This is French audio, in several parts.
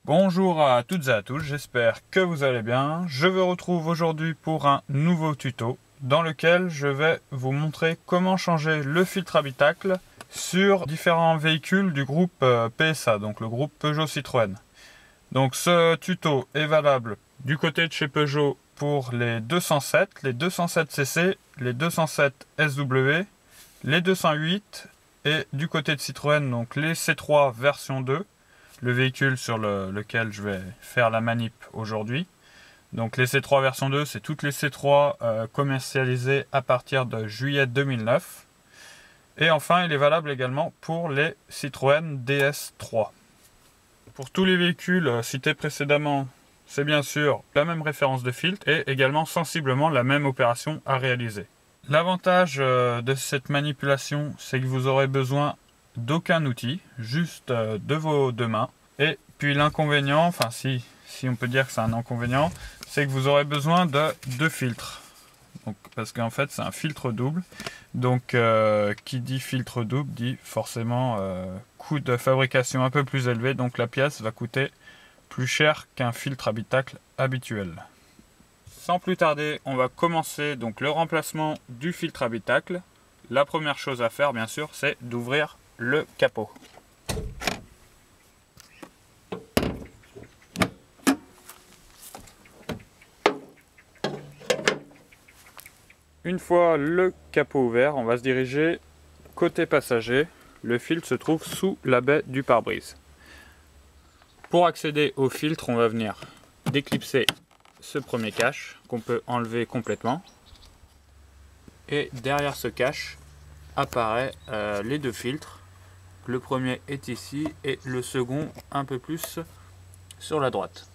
Bonjour à toutes et à tous, j'espère que vous allez bien. Je vous retrouve aujourd'hui pour un nouveau tuto dans lequel je vais vous montrer comment changer le filtre habitacle sur différents véhicules du groupe PSA, donc le groupe Peugeot Citroën. Donc ce tuto est valable du côté de chez Peugeot pour les 207, les 207cc, les 207 SW, les 208 et du côté de Citroën, donc les C3 version 2. Le véhicule sur lequel je vais faire la manip aujourd'hui. Donc les C3 version 2, c'est toutes les C3 commercialisées à partir de juillet 2009. Et enfin, il est valable également pour les Citroën DS3. Pour tous les véhicules cités précédemment, c'est bien sûr la même référence de filtre et également sensiblement la même opération à réaliser. L'avantage de cette manipulation, c'est que vous aurez besoin d'aucun outil, juste de vos deux mains. Et puis l'inconvénient, enfin si on peut dire que c'est un inconvénient, c'est que vous aurez besoin de deux filtres. Donc, parce qu'en fait c'est un filtre double. Donc qui dit filtre double dit forcément coût de fabrication un peu plus élevé. Donc la pièce va coûter plus cher qu'un filtre habitacle habituel. Sans plus tarder, on va commencer donc le remplacement du filtre habitacle. La première chose à faire bien sûr, c'est d'ouvrir le capot. Une fois le capot ouvert, on va se diriger côté passager. Le filtre se trouve sous la baie du pare-brise. Pour accéder au filtre, on va venir déclipser ce premier cache qu'on peut enlever complètement. Et derrière ce cache apparaît les deux filtres. Le premier est ici et le second un peu plus sur la droite.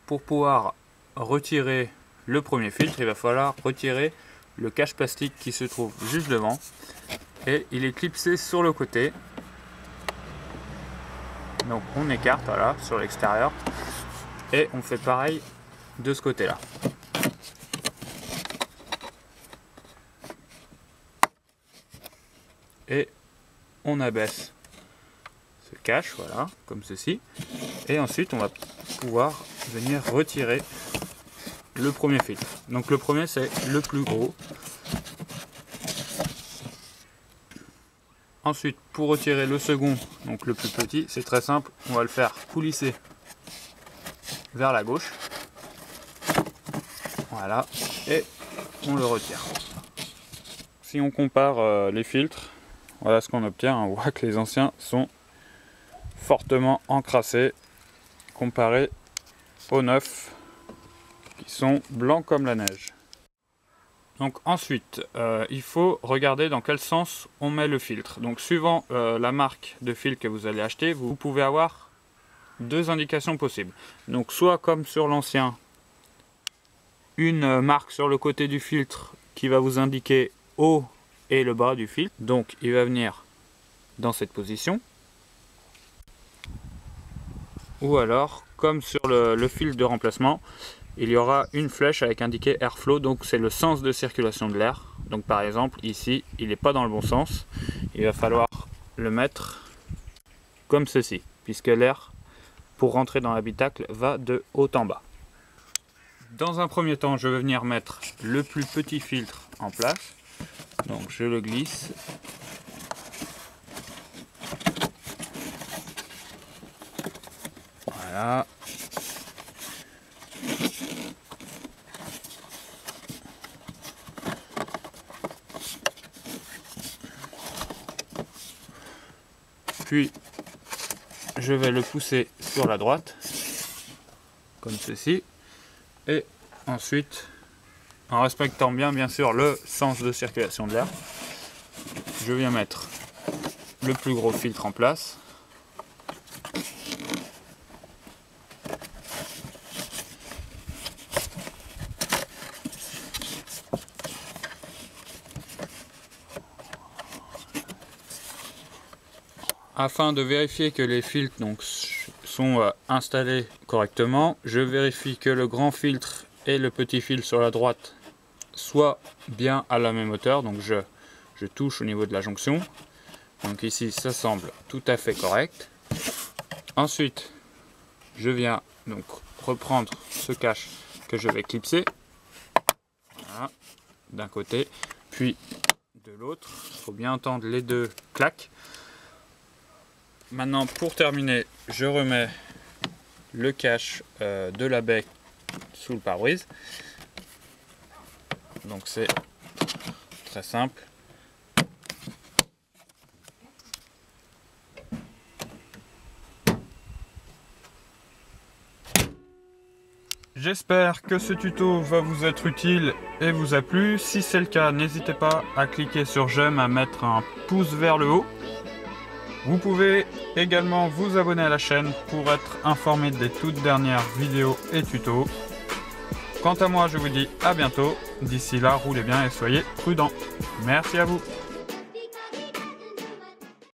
Pour pouvoir retirer le premier filtre, il va falloir retirer le cache plastique qui se trouve juste devant et il est clipsé sur le côté. Donc on écarte voilà sur l'extérieur et on fait pareil de ce côté là. Et on abaisse ce cache, voilà, comme ceci. Et ensuite, on va pouvoir venir retirer le premier filtre. Donc le premier, c'est le plus gros. Ensuite, pour retirer le second, donc le plus petit, c'est très simple. On va le faire coulisser vers la gauche. Voilà. Et on le retire. Si on compare les filtres, voilà ce qu'on obtient. On voit que les anciens sont fortement encrassés comparés aux neufs qui sont blancs comme la neige. Donc ensuite, il faut regarder dans quel sens on met le filtre. Donc suivant la marque de filtre que vous allez acheter, vous pouvez avoir deux indications possibles. Donc soit comme sur l'ancien, une marque sur le côté du filtre qui va vous indiquer haut et le bas du filtre. Donc il va venir dans cette position. Ou alors, comme sur le filtre de remplacement, il y aura une flèche avec indiqué airflow, donc c'est le sens de circulation de l'air. Donc par exemple, ici, il n'est pas dans le bon sens. Il va falloir le mettre comme ceci, puisque l'air, pour rentrer dans l'habitacle, va de haut en bas. Dans un premier temps, je vais venir mettre le plus petit filtre en place. Donc je le glisse. Voilà. Puis je vais le pousser sur la droite, comme ceci. Et ensuite, en respectant bien sûr le sens de circulation de l'air, je viens mettre le plus gros filtre en place. Afin de vérifier que les filtres donc, sont installés correctement, je vérifie que le grand filtre et le petit filtre sur la droite soient bien à la même hauteur. Donc je touche au niveau de la jonction. Donc ici ça semble tout à fait correct. Ensuite je viens donc reprendre ce cache que je vais clipser. Voilà, d'un côté, puis de l'autre. Il faut bien entendre les deux claques. Maintenant, pour terminer, je remets le cache de la baie sous le pare-brise. Donc c'est très simple. J'espère que ce tuto va vous être utile et vous a plu. Si c'est le cas, n'hésitez pas à cliquer sur j'aime, à mettre un pouce vers le haut. Vous pouvez également vous abonner à la chaîne pour être informé des toutes dernières vidéos et tutos. Quant à moi, je vous dis à bientôt. D'ici là, roulez bien et soyez prudents. Merci à vous.